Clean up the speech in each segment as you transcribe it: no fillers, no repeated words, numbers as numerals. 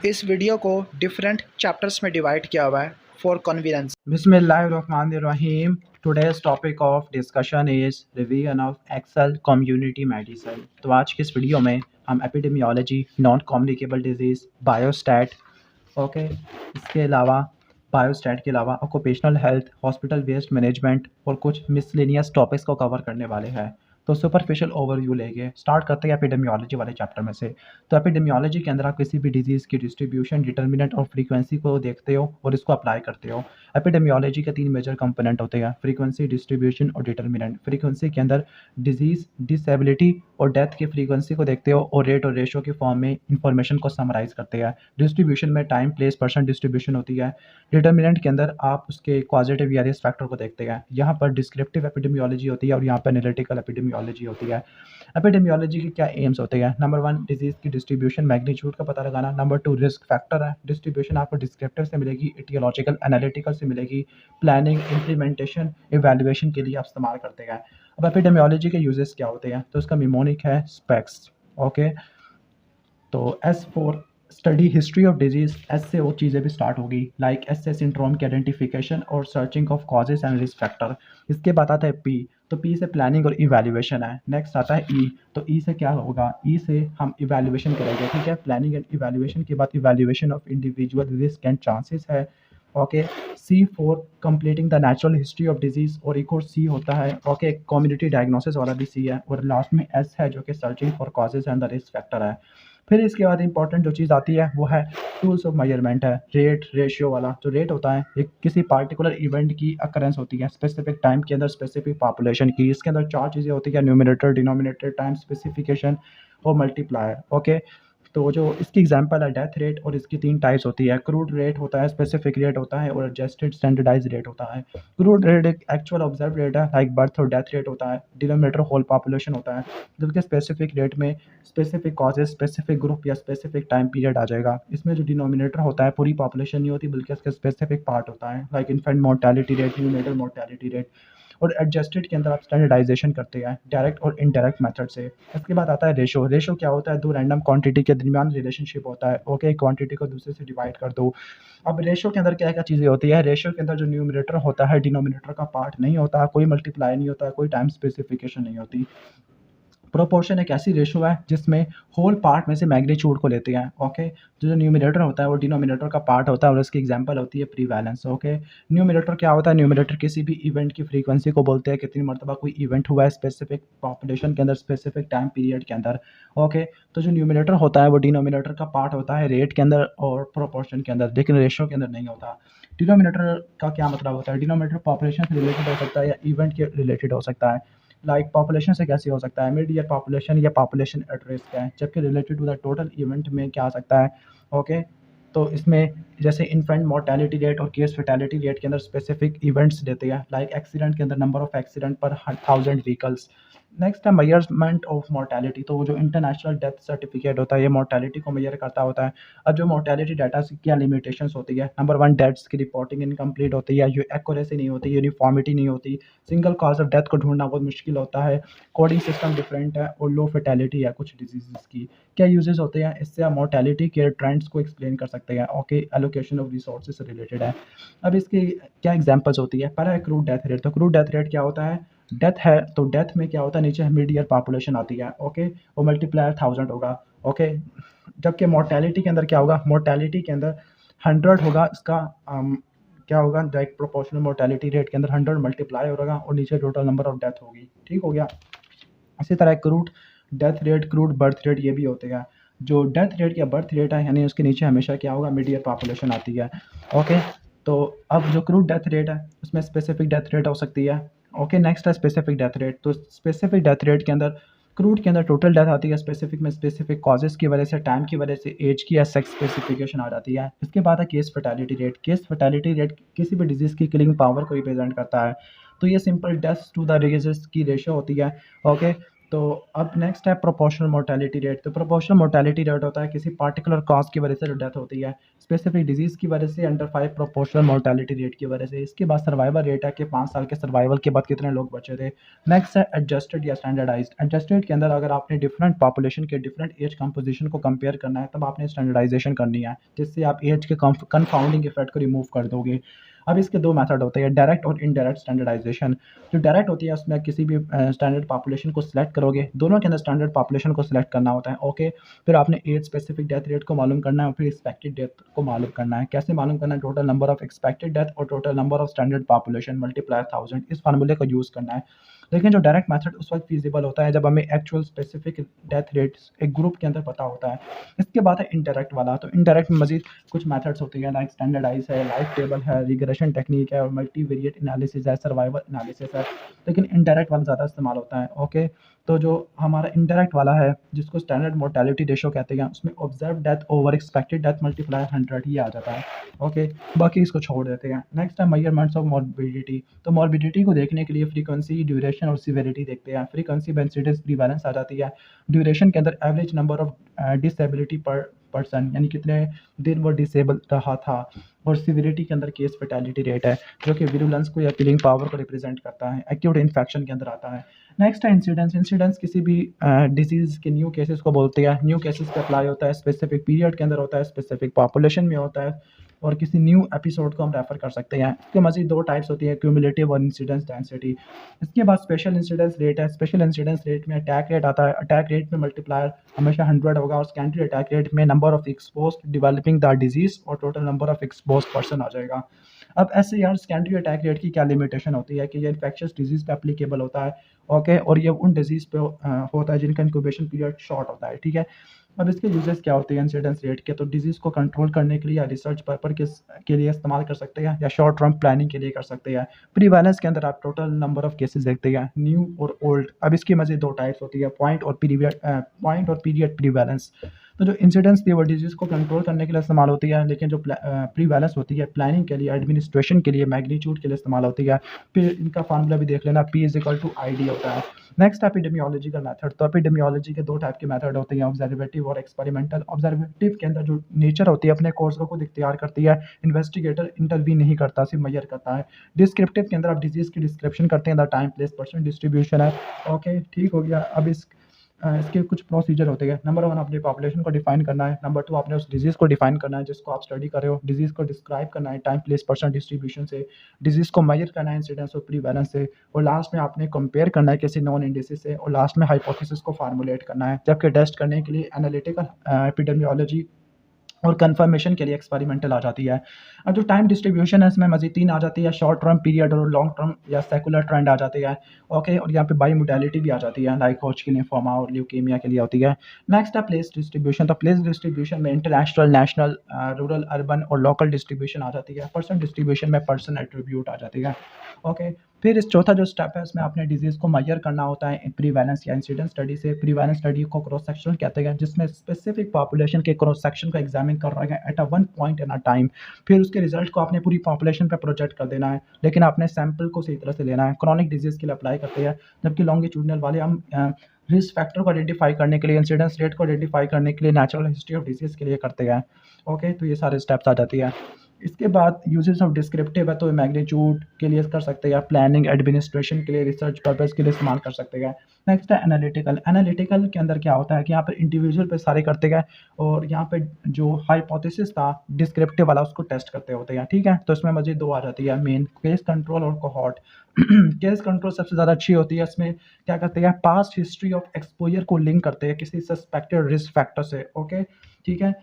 इस वीडियो को different chapters में डिवाइड किया हुआ है फॉर कन्वीनियंस। बिस्मिल्लाहिर्रहमानिर्रहीम। Today's topic of discussion is revision of Excel Community Medicine। तो आज की इस वीडियो में हम epidemiology, non communicable disease, biostat, okay, इसके अलावा बायोस्टैट के अलावा occupational health, hospital waste management और कुछ मिसलेनियस टॉपिक्स को कवर करने वाले हैं। तो सुपरफिशियल ओवरव्यू लेके स्टार्ट करते हैं एपिडेमियोलॉजी वाले चैप्टर में से। तो एपिडेमियोलॉजी के अंदर आप किसी भी डिजीज़ की डिस्ट्रीब्यूशन, डिटर्मिनेंट और फ्रीक्वेंसी को देखते हो और इसको अप्लाई करते हो। एपिडेमियोलॉजी के 3 मेजर कंपोनेंट होते हैं, फ्रीक्वेंसी, डिस्ट्रीब्यूशन और डिटर्मिनेंट। फ्रीक्वेंसी के अंदर डिजीज़, डिसेबिलिटी और डेथ की फ्रीक्वेंसी को देखते हो और रेट और रेशो की फॉर्म में इंफॉर्मेशन को समराइज़ करते हैं। डिस्ट्रीब्यूशन में टाइम, प्लेस, परसेंट डिस्ट्रीब्यूशन होती है। डिटर्मिनेंट के अंदर आप उसके क्वाजिटिव वेरियस फैक्टर को देखते हैं। यहाँ पर डिस्क्रिप्टिव एपिडेमियोलॉजी होती है और यहाँ पर एनालिटिकल एपिडेमियोलॉजी होती है। एपिडेमियोलॉजी के क्या एम्स होते हैं? नंबर 1 डिजीज़ की डिस्ट्रीब्यूशन, मैग्नीट्यूड का पता लगाना। नंबर 2 रिस्क फैक्टर है। डिस्ट्रीब्यूशन आपको डिस्क्रिप्टिव से मिलेगी, इटियोलॉजिकल, एनालिटिकल से मिलेगी। प्लानिंग, इम्प्लीमेंटेशन, इवैल्यूएशन के लिए आप इस्तेमाल करते हैं। अब एपिडेमियोलॉजी के यूजेस क्या होते हैं? तो इसका मिमोनिक है स्पेक्स, ओके। तो S for study history of disease, S से वो चीज़ें भी स्टार्ट होगी, लाइक एस से सिंड्रोम की आइडेंटिफिकेशन और searching of causes and risk factor. इसके बाद आता है पी, तो पी से प्लानिंग और इवैल्यूएशन है। नेक्स्ट आता है ई, तो ई से क्या होगा? ई से हम इवैल्यूएशन करेंगे, ठीक है। प्लानिंग एंड इवैल्यूएशन के बाद evaluation of individual risk and chances है, okay. C for completing the natural history of disease, और एक और सी होता है, ओके। कम्युनिटी डायग्नोसिस वाला भी सी है, और लास्ट में एस है जो कि searching for causes and the risk factor है। फिर इसके बाद इंपॉर्टेंट जो चीज़ आती है वो है टूल्स ऑफ मेजरमेंट है। रेट, रेशियो वाला जो रेट होता है, एक किसी पार्टिकुलर इवेंट की अकरेंस होती है स्पेसिफिक टाइम के अंदर, स्पेसिफिक पॉपुलेशन की। इसके अंदर 4 चीज़ें होती है, न्यूमरेटर, डिनोमिनेटर, टाइम स्पेसिफिकेशन और मल्टीप्लायर, ओके। तो जो इसकी एग्जांपल है डेथ रेट, और इसकी 3 टाइप्स होती है। क्रूड रेट होता है, स्पेसिफिक रेट होता है और एडजस्टेड स्टैंडर्डाइज रेट होता है। क्रूड रेट एक एक्चुअल ऑब्जर्व रेट है, लाइक बर्थ और डेथ रेट होता है। डिनोमिनेटर होल पॉपुलेशन होता है, जबकि स्पेसिफिक रेट में स्पेसिफिक कॉजेज, स्पेसिफिक ग्रुप या स्पेसिफिक टाइम पीरियड आ जाएगा। इसमें जो डिनोमिनेटर होता है पूरी पॉपुलेशन नहीं होती, बल्कि इसका स्पेसिफिक पार्ट होता है, like infant mortality rate, neonatal mortality rate. और एडजस्टेड के अंदर आप स्टैंडर्डाइजेशन करते हैं डायरेक्ट और इनडायरेक्ट मेथड से। इसके बाद आता है रेशो। रेशो क्या होता है? 2 रैंडम क्वांटिटी के दरमियान रिलेशनशिप होता है, ओके। एक क्वांटिटी को दूसरे से डिवाइड कर दो। अब रेशो के अंदर क्या क्या चीज़ें होती है? रेशो के अंदर जो न्यूमरेटर होता है डिनोमिनेटर का पार्ट नहीं होता, कोई मल्टीप्लाई नहीं होता, कोई टाइम स्पेसिफिकेशन नहीं होती। प्रोपोर्शन एक ऐसी रेशो है जिसमें होल पार्ट में से मैग्नीट्यूड को लेते हैं, ओके। जो न्यूमरेटर होता है वो डिनोमिनेटर का पार्ट होता है और इसकी एग्जांपल होती है प्रीवैलेंस, ओके। न्यूमरेटर क्या होता है? न्यूमरेटर किसी भी इवेंट की फ्रीक्वेंसी को बोलते हैं, कितनी मरतबा कोई इवेंट हुआ है स्पेसिफिक पॉपुलेशन के अंदर, स्पेसिफिक टाइम पीरियड के अंदर, ओके। तो जो न्यूमरेटर होता है वो डिनोमिनेटर का पार्ट होता है रेट के अंदर और प्रोपोर्शन के अंदर, लेकिन रेशो के अंदर नहीं होता। डिनोमिनेटर का क्या मतलब होता है? डिनोमिनेटर पॉपुलेशन से रिलेटेड हो सकता है या इवेंट के रिलेटेड हो सकता है। लाइक पॉपुलेशन से कैसे हो सकता है? मिड ईयर पॉपुलेशन या पॉपुलेशन एट रिस्क है, जबकि related to the total event में क्या आ सकता है, ओके। तो इसमें जैसे इन्फेंट मोर्टेलिटी रेट और केस फैटेलिटी रेट के अंदर स्पेसिफिक इवेंट्स देते हैं, लाइक एक्सीडेंट के अंदर नंबर ऑफ एक्सीडेंट पर 1000 व्हीकल्स। नेक्स्ट है मेजरमेंट ऑफ मोर्टेलिटी, तो जो इंटरनेशनल डेथ सर्टिफिकेट होता है ये मोर्टेलिटी को मेजर करता होता है। अब जो मोर्टेलिटी डाटा की क्या लिमिटेशंस होती है? नंबर 1 डेथ्स की रिपोर्टिंग इनकम्प्लीट होती है, जो एक्यूरेसी नहीं होती, यूनिफॉर्मिटी नहीं होती, सिंगल कॉज ऑफ डेथ को ढूंढना बहुत मुश्किल होता है, कोडिंग सिस्टम डिफरेंट है और लो फैटेलिटी है कुछ डिजीज़ की। क्या यूजेस होते हैं? इससे आप मोर्टेलिटी के ट्रेंड्स को एक्सप्लेन कर सकते हैं, ओके। एलोकेशन ऑफ रिसोर्सेज से रिलेटेड है। अब इसकी क्या एग्जांपल्स होती है? पहला है क्रूड डेथ रेट। तो क्रूड डेथ रेट क्या होता है? डेथ है तो डेथ में क्या होता है? नीचे मिड ईयर पॉपुलेशन आती है, ओके। वो मल्टीप्लायर 1000 होगा, ओके। जबकि मोर्टेलिटी के अंदर क्या होगा? मोर्टेलिटी के अंदर 100 होगा, इसका क्या होगा? डायरेक्ट प्रोपोर्शनल मोर्टेलिटी रेट के अंदर 100 मल्टीप्लाई होगा और नीचे टोटल नंबर ऑफ डेथ होगी, ठीक हो गया। इसी तरह crude death rate, crude birth rate ये भी होते हैं। जो डेथ रेट या बर्थ रेट है यानी उसके नीचे हमेशा क्या होगा? मिड ईयर पॉपुलेशन आती है, ओके। तो अब जो क्रूड डेथ रेट है उसमें स्पेसिफिक डेथ रेट हो सकती है, ओके। नेक्स्ट है स्पेसिफिक डेथ रेट। तो स्पेसिफिक डेथ रेट के अंदर क्रूड के अंदर टोटल डेथ आती है, स्पेसिफिक में स्पेसिफिक कॉजेज़ की वजह से, टाइम की वजह से, एज की या सेक्स स्पेसिफिकेशन आ जाती है। इसके बाद है case fatality rate. Case fatality rate किसी भी डिजीज़ की किलिंग पावर को रिप्रेजेंट करता है। तो ये simple deaths to the disease की रेशियो होती है, ओके। तो अब नेक्स्ट है प्रोपोर्शनल मोर्टेलिटी रेट। तो प्रोपोर्शनल मोर्टेलिटी रेट होता है किसी पार्टिकुलर कॉज की वजह से जो डेथ होती है, स्पेसिफिक डिजीज़ की वजह से, अंडर 5 प्रोपोर्शनल मोर्टेलिटी रेट की वजह से। इसके बाद सर्वाइवल रेट है कि 5 साल के सर्वाइवल के बाद कितने लोग बचे थे। नेक्स्ट है एडजस्टेड या स्टैंडर्डाइज्ड। एडजस्टेड के अंदर अगर आपने डिफरेंट पॉपुलेशन के डिफरेंट एज कंपोजिशन को कंपेयर करना है, तब आपने स्टैंडर्डाइजेशन करनी है, जिससे आप एज के कंफाउंडिंग इफेक्ट को रिमूव कर दोगे। अब इसके दो मेथड होते हैं, डायरेक्ट और इनडायरेक्ट स्टैंडर्डाइजेशन। जो डायरेक्ट होती है उसमें किसी भी स्टैंडर्ड पॉपुलेशन को सिलेक्ट करोगे, दोनों के अंदर स्टैंडर्ड पॉपुलेशन को सिलेक्ट करना होता है। ओके, फिर आपने एज स्पेसिफिक डेथ रेट को मालूम करना है और फिर एक्सपेक्टेड डेथ को मालूम करना है। कैसे मालूम करना है? Total number of expected death और total number of standard population multiply 1000, इस फार्मूले को यूज़ करना है। लेकिन जो डायरेक्ट मेथड उस वक्त फीजिबल होता है जब हमें एक्चुअल स्पेसिफिक डेथ रेट्स एक ग्रुप के अंदर पता होता है। इसके बाद है इनडायरेक्ट वाला। तो इनडायरेक्ट में मजीद कुछ मेथड्स होती हैं, लाइक स्टैंडर्डाइज है, लाइफ टेबल है, रिग्रेशन टेक्निक है और मल्टीवेरिएट एनालिसिस है, सर्वाइवल एनालिसिस है। लेकिन इनडायरेक्ट वाला ज़्यादा इस्तेमाल होता है। ओके, तो जो हमारा इनडायरेक्ट वाला है जिसको स्टैंडर्ड मोर्टेलिटी रेशो कहते हैं, उसमें observe death over expected death multiply 100 ही आ जाता है। ओके, बाकी इसको छोड़ देते हैं। नेक्स्ट है मेजरमेंट्स ऑफ मॉर्बिडिटी। तो मॉर्बिडिटी को देखने के लिए फ्रीक्वेंसी, ड्यूरेशन और सिविरिटी देखते हैं। फ्रीक्वेंसी में इंसिडेंस प्रीवैलेंस आ जाती है। ड्यूरेशन के अंदर एवरेज नंबर ऑफ डिसेबिलिटी पर पर्सन, यानी कितने दिन वो डिसेबल रहा था। और सिविरिटी के अंदर केस फैटेलिटी रेट है, जो कि विरुलेंस को या किलिंग पावर को रिप्रेजेंट करता है। एक्यूट इन्फेक्शन के अंदर आता है। नेक्स्ट है इंसिडेंस। इंसिडेंस किसी भी डिजीज़ के न्यू केसेस को बोलते हैं। न्यू केसेस पे अप्लाई होता है, स्पेसिफिक पीरियड के अंदर होता है, स्पेसिफिक पॉपुलेशन में होता है और किसी न्यू एपिसोड को हम रेफर कर सकते हैं। इसके मज़ीद दो टाइप्स होती है, क्यूमुलेटिव और इंसिडेंस डेंसिटी। इसके बाद स्पेशल इंसिडेंस रेट है। स्पेशल इंसिडेंस रेट में अटैक रेट आता है। अटैक रेट में मल्टीप्लायर हमेशा 100 होगा और सेकेंडरी अटैक रेट में number of exposed developing the disease और total number of exposed person आ जाएगा। अब ऐसे यार सेकेंडरी अटैक रेट की क्या लिमिटेशन होती है कि ये इन्फेक्शियस डिजीज़ पे एप्लीकेबल होता है। ओके, और ये उन डिजीज़ पे होता है जिनका इंक्यूबेशन पीरियड शॉर्ट होता है। ठीक है, अब इसके यूजेस क्या होते हैं इंसिडेंस रेट के? तो डिजीज़ को कंट्रोल करने के लिए या रिसर्च पर्पस के लिए इस्तेमाल कर सकते हैं या शॉर्ट टर्म प्लानिंग के लिए कर सकते हैं। प्रीवैलेंस के अंदर आप टोटल नंबर ऑफ केसेस देखते हैं, न्यू और ओल्ड। अब इसकी मज़ीद दो टाइप्स होती है, पॉइंट और पीरियड प्रीवैलेंस। तो जो इंसिडेंस थी वो डिजीज़ को कंट्रोल करने के लिए इस्तेमाल होती है, लेकिन जो प्रीवैलेंस होती है प्लानिंग के लिए, एडमिनिस्ट्रेशन के लिए, मैग्नीट्यूड के लिए इस्तेमाल होती है। फिर इनका फार्मूला भी देख लेना, P=ID होता है। Next epidemiological method. तो एपिडेमियोलॉजी के दो टाइप के मेथड होते हैं, ऑब्जर्वेटिव और एक्सपेरिमेंटल। ऑब्जर्वेटिव के अंदर जो नेचर होती है अपने कोर्स को खुद इख्तियार करती है, इन्वेस्टिगेटर इंटरवीन नहीं करता, सिर्फ मेजर करता है। डिस्क्रिप्टिव के अंदर आप डिजीज़ की डिस्क्रिप्शन करते हैं, the time, place, person, distribution है। ओके, ठीक हो गया। अब इसके कुछ प्रोसीजर होते हैं। नंबर 1 अपनी पॉपुलेशन को डिफाइन करना है। नंबर 2 आपने उस डिजीज़ को डिफाइन करना है जिसको आप स्टडी कर रहे हो। डिजीज़ को डिस्क्राइब करना है टाइम, प्लेस, पर्सन, डिस्ट्रीब्यूशन से। डिजीज़ को मेजर करना है इंसिडेंस और प्रीवैलेंस से। और लास्ट में आपने कंपेयर करना है किसी नॉन इंडिसेस से। और लास्ट में हाइपोथेसिस को फार्मूलेट करना है। जबकि टेस्ट करने के लिए एनालिटिकल एपिडेमियोलॉजी और कंफर्मेशन के लिए एक्सपेरिमेंटल आ जाती है। और जो टाइम डिस्ट्रीब्यूशन है इसमें मज़ीद 3 आ जाती है, शॉर्ट टर्म पीरियड और लॉन्ग टर्म या सेकुलर ट्रेंड आ जाती है। ओके, और यहाँ पे बाई मोडालिटी भी आ जाती है, लाइक हॉजकिन लिम्फोमा और ल्यूकेमिया के लिए होती है। नेक्स्ट है प्लेस डिस्ट्रीब्यूशन। तो प्लेस डिस्ट्रीब्यूशन में इंटरनेशनल, नेशनल, रूरल, अर्बन और लोकल डिस्ट्रीब्यूशन आ जाती है। पर्सन डिस्ट्रीब्यूशन में पर्सन एट्रीब्यूट आ जाती है। ओके, फिर इस चौथा जो स्टेप है इसमें आपने डिजीज़ को मेजर करना होता है प्रीवैलेंस या इंसिडेंस स्टडी से। प्रीवैलेंस स्टडी को क्रॉस सेक्शन कहते हैं, जिसमें स्पेसिफिक पॉपुलेशन के क्रॉस सेक्शन को एग्जामिन कर रहा है at a one point in a time. फिर उसके रिजल्ट को आपने पूरी पॉपुलेशन पर प्रोजेक्ट कर देना है, लेकिन आपने सैंपल को सही तरह से लेना है। क्रॉनिक डिजीज़ के लिए अप्लाई करते हैं, जबकि लॉन्गिट्यूडनल वाले हम रिस्क फैक्टर को आइडेंटिफाई करने के लिए, इंसिडेंस रेट को आइडेंटिफाई करने के लिए, नेचुरल हिस्ट्री ऑफ डिजीज़ के लिए करते हैं। ओके, तो ये सारे स्टेप्स आ जाती है। इसके बाद यूजेस ऑफ डिस्क्रिप्टिव है, तो मैग्नीट्यूड के लिए कर सकते हैं, प्लानिंग, एडमिनिस्ट्रेशन के लिए, रिसर्च पर्पस के लिए इस्तेमाल कर सकते हैं। नेक्स्ट है एनालिटिकल। एनालिटिकल के अंदर क्या होता है कि यहाँ पर इंडिविजुअल पे सारे करते हैं और यहाँ पे जो हाइपोथेसिस था डिस्क्रिप्टिव वाला उसको टेस्ट करते होते हैं। ठीक है, तो इसमें मज़ीद दो आ जाती है मेन, केस कंट्रोल और कोहॉर्ट। केस कंट्रोल सबसे ज़्यादा अच्छी होती है। इसमें क्या करते हैं, पास्ट हिस्ट्री ऑफ एक्सपोजर को लिंक करते हैं किसी सस्पेक्टेड रिस्क फैक्टर से। ओके, ठीक है,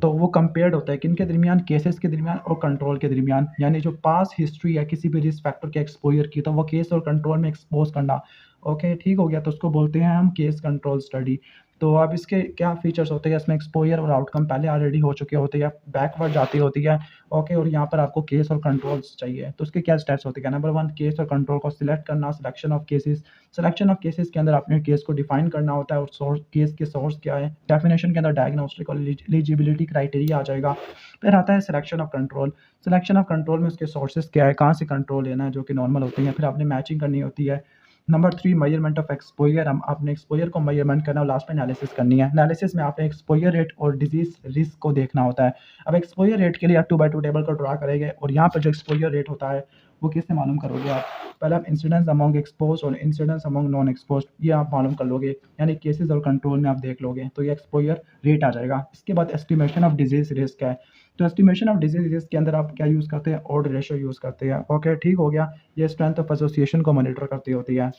तो वो कंपेयर्ड होता है किनके दरमियान, केसेस के दरमियान और कंट्रोल के दरमियान। यानी जो पास हिस्ट्री है किसी भी रिस्क फैक्टर के एक्सपोजर की, तो वो केस और कंट्रोल में एक्सपोज करना। ओके, ठीक हो गया, तो उसको बोलते हैं हम केस कंट्रोल स्टडी। तो अब इसके क्या फीचर्स होते हैं, इसमें एक्सपोजर और आउटकम पहले ऑलरेडी हो चुके होते हैं, बैकवर्ड जाती होती है। ओके, और यहाँ पर आपको केस और कंट्रोल्स चाहिए, तो उसके क्या स्टेप्स होते हैं? नंबर 1 केस और कंट्रोल को सिलेक्ट करना, selection of cases. Selection of cases के अंदर आपने केस को डिफाइन करना होता है और सोर्स, केस के सोर्स क्या है। डेफिनेशन के अंदर डायग्नोस्टिक और एलिजिबिलिटी क्राइटेरिया आ जाएगा। फिर आता है selection of control. Selection of control में उसके सोर्सेज क्या है, कहाँ से कंट्रोल लेना है, जो कि नॉर्मल होती है। फिर आपने मैचिंग करनी होती है नंबर 3 मेजरमेंट ऑफ एक्सपोजर, हम आपने एक्सपोजर को मेजरमेंट करना और लास्ट में एनालिसिस करनी है। एनालिसिस में आपने एक्सपोजर रेट और डिजीज रिस्क को देखना होता है। अब एक्सपोजर रेट के लिए आप 2/2 टेबल को ड्रा करेंगे और यहाँ पर जो एक्सपोजर रेट होता है वो किससे मालूम करोगे आप? पहले आप इंसिडेंस अमंग एक्सपोज और इंसिडेंस अमंग नॉन एक्सपोज ये आप मालूम कर लोगे, यानी केसेस और कंट्रोल में आप देख लोगे तो ये एक्सपोजर रेट आ जाएगा। इसके बाद एस्टिमेशन ऑफ डिजीज रिस्क है, तो एस्टिमेशन ऑफ डिजीज रिस्क के अंदर आप क्या यूज़ करते हैं? ऑड रेशो यूज़ करते हैं। ओके, ठीक हो गया। ये स्ट्रेंथ ऑफ एसोसिएशन को मॉनिटर करती होती है।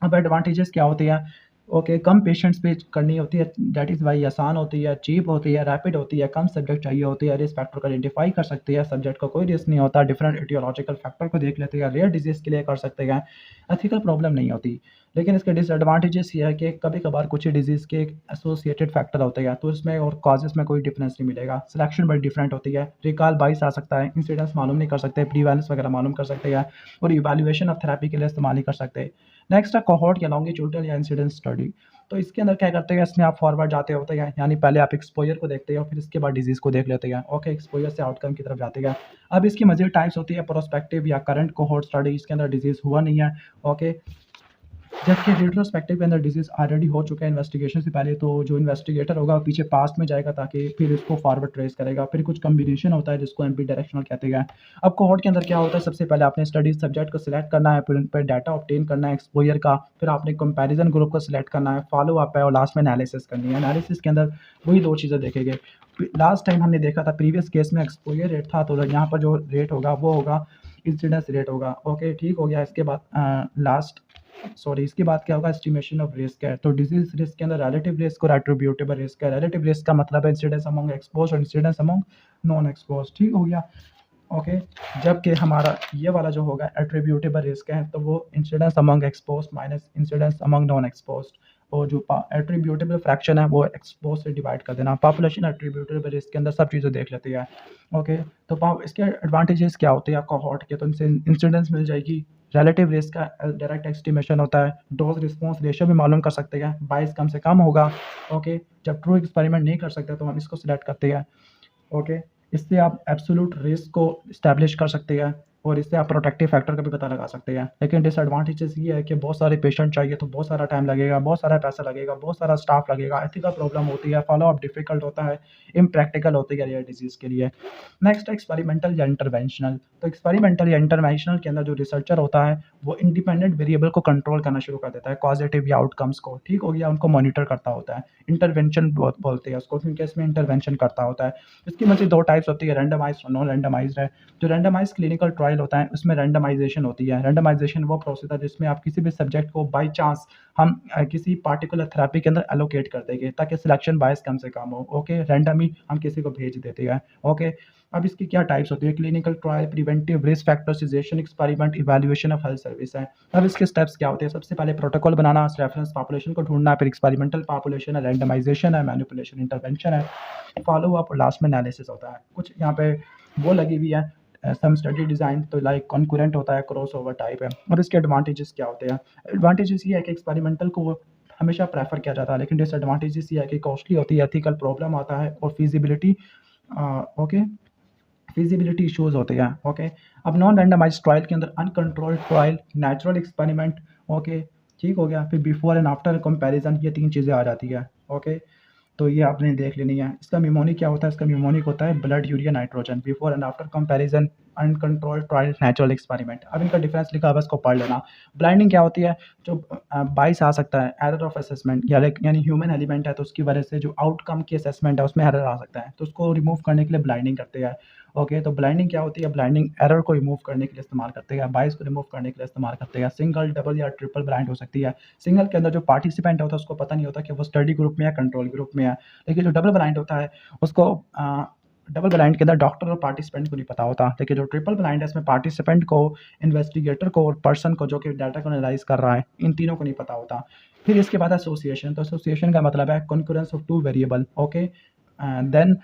अब एडवांटेजेस क्या होती है? ओके, कम पेशेंट्स पे करनी होती है, दैट इज़ वाई आसान होती है, चीप होती है, रैपिड होती है, कम सब्जेक्ट चाहिए होती है, रिस्क फैक्टर को आइडेंटिफाई कर सकती है, सब्जेक्ट को कोई रिस्क नहीं होता, डिफरेंट एटियोलॉजिकल फैक्टर को देख लेते हैं, रेयर डिजीज़ के लिए कर सकते हैं, एथिकल प्रॉब्लम नहीं होती। लेकिन इसके डिसएडवांटेजेस ये है कि कभी कभार कुछ डिजीज़ के एसोसिएटेड फैक्टर होते हैं तो इसमें और कॉजेस में कोई डिफरेंस नहीं मिलेगा, सिलेक्शन बड़ी डिफरेंट होती है, रिकॉल बाइस आ सकता है, इंसिडेंस मालूम नहीं कर सकते, प्रीवेलेंस वगैरह मालूम कर सकते हैं और इवैल्यूएशन ऑफ थेरेपी के लिए इस्तेमाल नहीं कर सकते। नेक्स्ट है कोहॉर्ट या लॉन्गिट्यूडनल या इंसिडेंस स्टडी। तो इसके अंदर क्या करते हैं, इसमें आप फॉरवर्ड जाते होते हैं, यानी पहले आप एक्सपोजर को देखते हैं और फिर इसके बाद डिजीज़ को देख लेते हैं। ओके, एक्सपोजर से आउटकम की तरफ जाते हैं। अब इसकी मज़ीद टाइप्स होती है, प्रोस्पेक्टिव या करंट कोहॉर्ट स्टडी, इसके अंदर डिजीज़ हुआ नहीं है। ओके, जबकि रिट्रोस्पेक्टिव के अंदर डिजीज़ ऑलरेडी हो चुका है इन्वेस्टिगेशन से पहले, तो जो इन्वेस्टिगेटर होगा वो पीछे पास्ट में जाएगा ताकि फिर इसको फॉरवर्ड ट्रेस करेगा। फिर कुछ कॉम्बिनेशन होता है जिसको एमपी डायरेक्शनल कहते हैं। अब कोहॉर्ट के अंदर क्या होता है, सबसे पहले आपने स्टडी सब्जेक्ट को सिलेक्ट करना है, फिर उन पर डाटा ऑब्टेन करना है एक्सपोजर का, फिर आपने कंपैरिजन ग्रुप को सिलेक्ट करना है, फॉलो अप है और लास्ट में एनालिसिस करनी है। एनालिसिस के अंदर वही 2 चीज़ें देखेंगे। लास्ट टाइम हमने देखा था प्रीवियस केस में एक्सपोजर रेट था, तो यहाँ पर जो रेट होगा वो होगा इंसिडेंस रेट होगा। ओके, ठीक हो गया। इसके बाद इसके बाद क्या होगा, एस्टिमेशन ऑफ रिस्क है। तो डिजीज रिस्क के अंदर रिलेटिव रिस्क और एट्रीब्यूटेबल रिस्क है। रिलेटिव रिस्क का मतलब है इंसिडेंस अमंग एक्सपोज और इंसिडेंस अमंग नॉन एक्सपोज, ठीक हो गया। ओके, जबकि हमारा ये वाला जो होगा एट्रीब्यूटेबल रिस्क है, तो वो incidence among expose minus incidence among non expose, और जो एट्रीब्यूटेबल फ्रैक्शन है वो एक्सपोज से डिवाइड कर देना। पॉपुलेशन एट्रीब्यूटेबल रिस्क के अंदर सब चीज़ें देख लेती है। ओके, तो इसके एडवांटेजेस क्या होते हैं कोहॉर्ट के, तो इनसे इंसिडेंस मिल जाएगी, रिलेटिव रिस्क का डायरेक्ट एस्टिमेशन होता है, डोज रिस्पॉन्स रेशियो भी मालूम कर सकते हैं, बाइस कम से कम होगा। ओके, जब ट्रू एक्सपेरिमेंट नहीं कर सकते तो हम इसको सिलेक्ट करते हैं। ओके, इससे आप एब्सोल्यूट रिस्क को इस्टेब्लिश कर सकते हैं और इससे आप प्रोटेक्टिव फैक्टर का भी पता लगा सकते हैं। लेकिन डिसएडवांटेजेस ये है कि बहुत सारे पेशेंट चाहिए तो बहुत सारा टाइम लगेगा, बहुत सारा पैसा लगेगा, बहुत सारा स्टाफ लगेगा, एथिकल प्रॉब्लम होती है, फॉलो अप डिफिकल्ट होता है, इम्प्रैक्टिकल होती है रियर डिजीज़ के लिए। नेक्स्ट एक्सपेरिमेंटल या इंटरवेंशनल। तो एक्सपेरिमेंटल या इंटरवेंशनल के अंदर जो रिसर्चर होता है वो इंडिपेंडेंट वेरिएबल को कंट्रोल करना शुरू कर देता है, पॉजिटिव या आउटकम्स को, ठीक हो गया, उनको मॉनिटर करता होता है। इंटरवेंशन बोलते हैं उसको, क्योंकि इसमें इंटरवेंशन करता होता है। इसकी मज़ीद 2 टाइप्स होती है, रैंडमाइज्ड और नॉन रैंडमाइज्ड है। जो रैंडमाइज्ड क्लिनिकल ट्रायल होता है उसमें रैंडमाइजेशन होती है। रैंडमाइजेशन वो प्रोसेस है जिसमें आप किसी भी सब्जेक्ट को बाय चांस हम किसी पार्टिकुलर थेरेपी के अंदर एलोकेट कर देंगे ताकि सिलेक्शन बायस कम से कम हो। ओके, रैंडमली हम किसी को भेज देते हैं। ओके, अब इसकी क्या टाइप्स होती है, clinical trial, preventive, risk factorisation, experiment, evaluation of health service है। अब इसके स्टेप्स क्या होते हैं, सबसे पहले प्रोटोकॉल बनाना, रेफरेंस पॉपुलेशन को ढूंढना, फिर एक्सपेरिमेंटल पॉपुलेशन है, रैंडमाइजेशन है, मैनिपुलेशन, इंटरवेंशन है, फॉलो अप और लास्ट में एनालिसिस होता है। कुछ यहाँ पे वो लगी हुई है सम स्टडी डिज़ाइन, तो लाइक कॉन्करेंट होता है, क्रॉस ओवर टाइप है। और इसके एडवांटेजेस क्या होते हैं, एडवांटेजेस ये है कि एक्सपेरिमेंटल को हमेशा प्रेफर किया जाता है, लेकिन डिसएडवांटेजेस ये है कि कॉस्टली होती है, एथिकल प्रॉब्लम आता है और फिजिबिलिटी ओके फिजिबिलिटी इश्यूज होते हैं। ओके, अब नॉन रैंडमाइज्ड ट्रायल के अंदर uncontrolled trial, natural experiment, okay, ठीक हो गया, फिर बिफोर एंड आफ्टर कंपैरिजन, ये 3 चीज़ें आ जाती है। ओके, तो ये आपने देख लेनी है। इसका न्यूमोनिक क्या होता है, इसका न्यूमोनिक होता है blood urea nitrogen, before and after comparison, uncontrolled trial, natural experiment. अब इनका डिफरेंस लिखा हुआ है, इसको पढ़ लेना। ब्लाइंडिंग क्या होती है, जो बाइस आ सकता है, एरर ऑफ असेसमेंट, यानी ह्यूमन एलिमेंट है तो उसकी वजह से जो आउटकम की असेसमेंट है उसमें एरर आ सकता है, तो उसको रिमूव करने के लिए ब्लाइंडिंग करते हैं। ओके, तो ब्लाइंडिंग क्या होती है, ब्लाइंडिंग एरर को रिमूव करने के लिए इस्तेमाल करते हैं, बाइस को रिमूव करने के लिए इस्तेमाल करते हैं। सिंगल, डबल या ट्रिपल ब्लाइंड हो सकती है। सिंगल के अंदर जो पार्टिसिपेंट होता है उसको पता नहीं होता कि वो स्टडी ग्रुप में या कंट्रोल ग्रुप में है, लेकिन जो डबल ब्लाइंड होता है उसको डबल ब्लाइंड के अंदर डॉक्टर और पार्टिसिपेंट को नहीं पता होता, लेकिन जो ट्रिपल ब्लाइंड है इसमें पार्टिसिपेंट को, इन्वेस्टिगेटर को और पर्सन को जो कि डाटा को एनालाइज कर रहा है, इन तीनों को नहीं पता होता। फिर इसके बाद एसोसिएशन, तो एसोसिएशन का मतलब है concurrence of 2 variable. Okay, then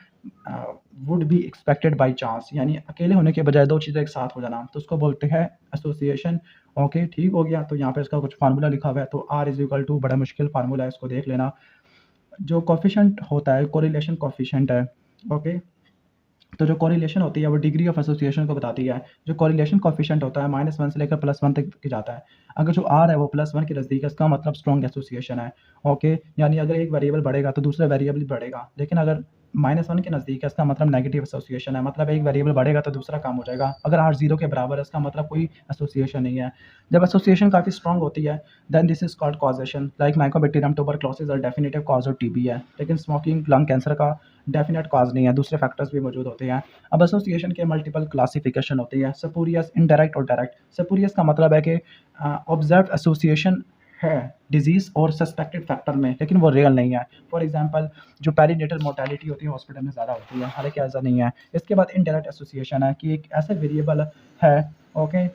would be expected by chance, यानी अकेले होने के बजाय 2 चीज़ें एक साथ हो जाना, तो उसको बोलते हैं एसोसिएशन। ओके, ठीक हो गया। तो यहाँ पे इसका कुछ फार्मूला लिखा हुआ है, तो R इज इक्वल टू, बड़ा मुश्किल फार्मूला है, इसको देख लेना। जो कोफिशिएंट होता है, कोरिलेशन कोफिशिएंट है। ओके, तो जो कोरिलेशन होती है वो डिग्री ऑफ एसोसिएशन को बताती है। जो कोरिलेशन कोएफिशिएंट होता है -1 से लेकर +1 तक की जाता है। अगर जो R है वो +1 के नज़दीक है, इसका मतलब स्ट्रॉन्ग एसोसिएशन है। ओके, यानी अगर एक वेरिएबल बढ़ेगा तो दूसरा वेरिएबल भी बढ़ेगा, लेकिन अगर -1 के नज़दीक है, इसका मतलब नेगेटिव एसोसिएशन है, मतलब एक वेरिएबल बढ़ेगा तो दूसरा कम हो जाएगा। अगर R 0 के बराबर है, इसका मतलब कोई एसोसिएशन नहीं है। जब एसोसिएशन काफ़ी स्ट्रॉन्ग होती है, then this is called causation. Like mycobacterium tuberculosis और डेफिनेटिव कॉज और टीबी है, लेकिन स्मोकिंग लंग कैंसर का डेफिनेट कॉज नहीं है, दूसरे फैक्टर्स भी मौजूद होते हैं। अब एसोसिएशन के मल्टीपल क्लासिफिकेशन होती है, स्पूरियस, इनडायरेक्ट और डायरेक्ट। स्पूरियस का मतलब है कि ऑब्जर्व एसोसिएशन है डिजीज़ और सस्पेक्टेड फैक्टर में, लेकिन वो रियल नहीं है। फॉर एग्जांपल जो पेरीनेटल मोर्टेलिटी होती है हॉस्पिटल में ज़्यादा होती है, हालांकि ऐसा नहीं है। इसके बाद इनडायरेक्ट एसोसिएशन है कि एक ऐसा वेरिएबल है, ओके,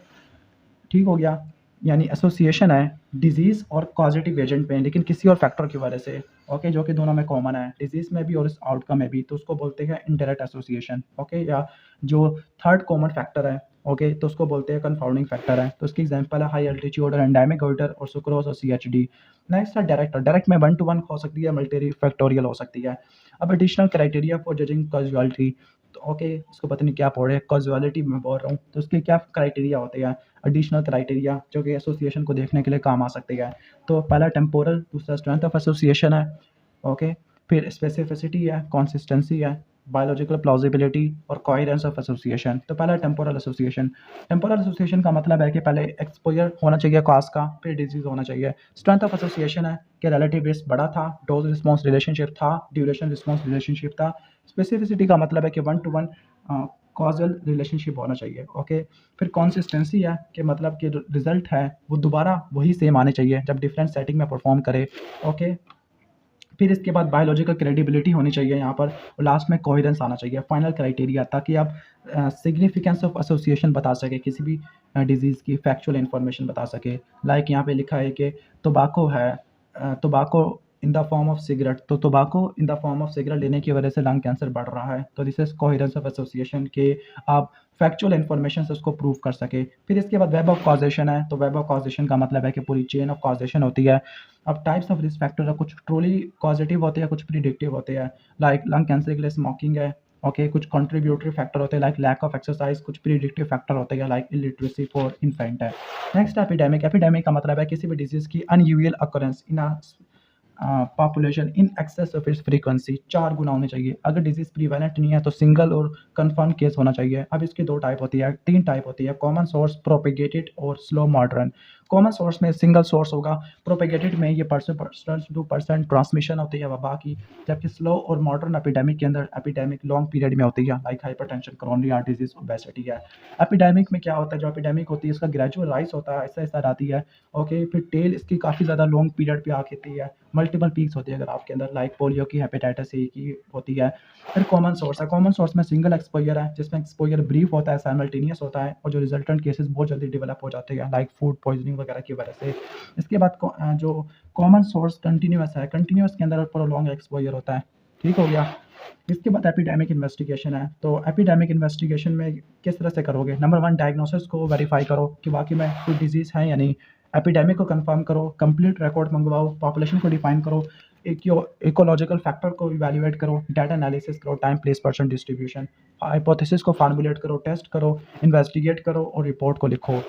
ठीक हो गया, यानी एसोसिएशन है डिजीज़ और कॉजेटिव एजेंट में, लेकिन किसी और फैक्टर की वजह से, ओके, जो कि दोनों में कॉमन है, डिजीज़ में भी और इस आउटकम में भी, तो उसको बोलते हैं इनडायरेक्ट एसोसिएशन। ओके, या जो थर्ड कॉमन फैक्टर है, ओके, तो उसको बोलते हैं कंफाउंडिंग फैक्टर है। तो उसकी एग्जांपल है हाई एल्टीट्यूड और एंडाइमिक गोइटर और सुक्रोज और CHD। नेक्स्ट है डायरेक्ट। डायरेक्ट में 1 to 1 हो सकती है, मल्टी फैक्टोरियल हो सकती है। अब additional criteria for judging causality, तो ओके, इसको पता नहीं क्या पढ़ रहे हैं, कॉजुअलिटी मैं बोल रहा हूँ, तो उसके क्या क्राइटेरिया होते हैं, एडिशनल क्राइटेरिया जो कि एसोसिएशन को देखने के लिए काम आ सकते हैं। तो पहला टेम्पोरल, दूसरा स्ट्रेंथ ऑफ एसोसिएशन है, ओके, फिर स्पेसिफिसिटी है, कंसिस्टेंसी है, बायोलॉजिकल प्लॉजिबिलिटी और कोहेरेंस ऑफ एसोसिएशन। तो पहला टेम्पोरल एसोसिएशन। टेम्पोरल एसोसिएशन का मतलब है कि पहले एक्सपोजर होना चाहिए कॉज का, फिर डिजीज होना चाहिए। स्ट्रेंथ ऑफ एसोसिएशन है कि रिलेटिव रिस्क बड़ा था, डोज रिस्पॉन्स रिलेशनशिप था, ड्यूरेशन रिस्पॉन्स रिलेशनशिप था। स्पेसिफिसिटी का मतलब है कि 1 to 1 कॉजल रिलेशनशिप होना चाहिए, ओके। फिर कंसिस्टेंसी है कि मतलब कि रिजल्ट है वो दोबारा वही सेम आने चाहिए जब डिफरेंट सेटिंग में परफॉर्म करे, ओके। फिर इसके बाद बायोलॉजिकल क्रेडिबिलिटी होनी चाहिए यहाँ पर, और लास्ट में कोहेरेंस आना चाहिए, फाइनल क्राइटेरिया, ताकि आप सिग्निफिकेंस ऑफ एसोसिएशन बता सके, किसी भी डिजीज़ की फैक्चुअल इन्फॉर्मेशन बता सके। लाइक यहाँ पे लिखा है कि टोबाको है, tobacco in the form of cigarette, तो tobacco in the form of cigarette लेने की वजह से लंग कैंसर बढ़ रहा है। तो this is coherence of association के आप फैक्चुअल इन्फॉर्मेशन से उसको प्रूव कर सके। फिर इसके बाद वेब ऑफ कॉजेशन है, तो वेब ऑफ कॉजेशन का मतलब है कि पूरी चेन ऑफ कॉजेशन होती है। अब टाइप्स ऑफ रिस्क फैक्टर है, कुछ ट्रूली पॉजिटिव होते हैं, कुछ प्रिडिक्टिव होते हैं। लाइक लंग कैंसर के लिए स्मोकिंग है, ओके, कुछ कंट्रीब्यूटरी फैक्टर होते हैं लाइक लैक ऑफ एक्सरसाइज, कुछ प्रिडिक्टिव फैक्टर होते हैं लाइक इलिटरेसी फॉर इन्फेंट है। Next epidemic. एपिडेमिक का मतलब है किसी भी डिजीज की unusual occurrence in population in excess of its frequency, 4 गुना होनी चाहिए। अगर डिजीज प्रीवेलेंट नहीं है तो सिंगल और कंफर्म केस होना चाहिए। अब इसकी 2 टाइप होती है, 3 टाइप होती है, कॉमन सोर्स, प्रोपेगेटेड और स्लो मॉडर्न। कॉमन सोर्स में सिंगल सोर्स होगा, प्रोपेगेटेड में ये % ट्रांसमिशन होती है वबा की, जबकि स्लो और मॉडर्न एपिडेमिक के अंदर एपिडेमिक लॉन्ग पीरियड में होती है, like hypertension, coronary heart disease, obesity है। एपिडेमिक में क्या होता है, जो एपिडेमिक होती है इसका ग्रेजुअल राइज होता है, ऐसा ऐसा आती है, ओके। फिर टेल इसकी काफ़ी ज़्यादा लॉन्ग पीरियड पे आती है, मल्टीपल पीक्स होती है अगर आपके अंदर, लाइक पोलियो की, हेपेटाइटिस ए की होती है। फिर कॉमन सोर्स है, कॉमन सोर्स में सिंगल एक्सपोजर है, जिसमें एक्सपोजर ब्रीफ होता है, साइमल्टेनियस होता है, और जो रिजल्टेंट केसेस बहुत जल्दी डेवलप हो जाते हैं लाइक फूड पॉइजनिंग वगैरह की वजह से। इसके बाद जो कॉमन सोर्स कंटिन्यूस है, कंटिन्यूस के अंदर प्रोलॉन्ग एक्सपोजर होता है, ठीक हो गया। इसके बाद एपिडेमिक इन्वेस्टिगेशन है, तो एपिडेमिक इन्वेस्टिगेशन में किस तरह से करोगे। नंबर 1, डायग्नोसिस को वेरीफाई करो कि वाकई में कोई डिजीज़ है या नहीं। एपिडेमिक को कंफर्म करो, कंप्लीट रिकॉर्ड मंगवाओ, पॉपुलेशन को डिफाइन करो, इकोलॉजिकल फैक्टर को इवैल्यूएट करो, डाटा एनालिसिस करो, time place person distribution, hypothesis को फार्मूलेट करो, टेस्ट करो, इन्वेस्टिगेट करो और रिपोर्ट को लिखो,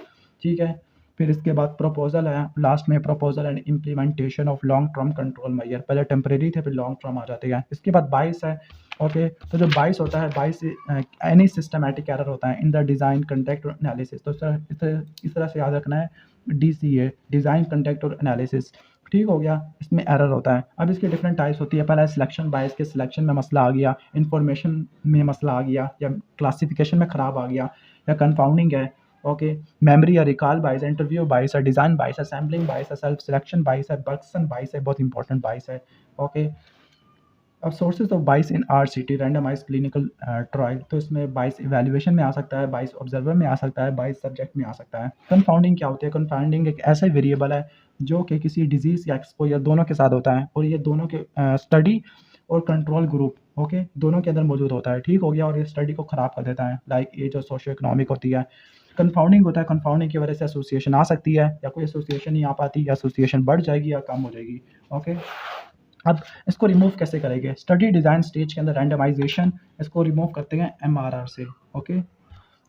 ठीक है। फिर इसके बाद प्रपोजल है, लास्ट में proposal and implementation of long term control measure, पहले टेम्परेरी थे फिर लॉन्ग टर्म आ जाते हैं। इसके बाद 22 है, ओके। तो जो 22 होता है, 22 एनी सिस्टमैटिक एरर होता है इन द डिज़ाइन कंटेक्ट और एनालिसिस, तो इस तरह से याद रखना है, DCA, डिज़ाइन कंटेक्ट और एनालिसिस, ठीक हो गया। इसमें एरर होता है। अब इसकी डिफरेंट टाइप्स होती है, पहला सिलेक्शन बायस, के सिलेक्शन में मसला आ गया, इन्फॉर्मेशन में मसला आ गया, या क्लासिफिकेशन में ख़राब आ गया, या कंफाउंडिंग है, ओके। मेमोरी या रिकॉल बायस है, इंटरव्यू बायस है, डिज़ाइन बायस है, सैम्पलिंग बायस है, सेल्फ सिलेक्शन बायस है, बर्गसन बायस है, बहुत इंपॉर्टेंट बायस है, ओके। अब सोर्सेज ऑफ बाइस इन RCT, रैंडमाइज क्लिनिकल ट्रायल, तो इसमें बाइस इवैल्यूएशन में आ सकता है, बाइस ऑब्जर्वर में आ सकता है, बाइस सब्जेक्ट में आ सकता है। कंफाउंडिंग क्या होती है, कंफाउंडिंग एक ऐसा वेरिएबल है जो कि किसी डिजीज़ या एक्सपोजर दोनों के साथ होता है, और ये दोनों के स्टडी और कंट्रोल ग्रुप, ओके, दोनों के अंदर मौजूद होता है, ठीक हो गया। और ये स्टडी को ख़राब कर देता है, लाइक ये जो सोशो इकोनॉमिक होती है। कंफाउंडिंग होता है, कंफाउंडिंग की वजह से एसोसिएशन आ सकती है, या कोई एसोसिएशन नहीं आ पाती, या एसोसिएशन बढ़ जाएगी या कम हो जाएगी, ओके। अब इसको रिमूव कैसे करेंगे? स्टडी डिज़ाइन स्टेज के अंदर रैंडमाइजेशन इसको रिमूव करते हैं एमआरआर से। ओके,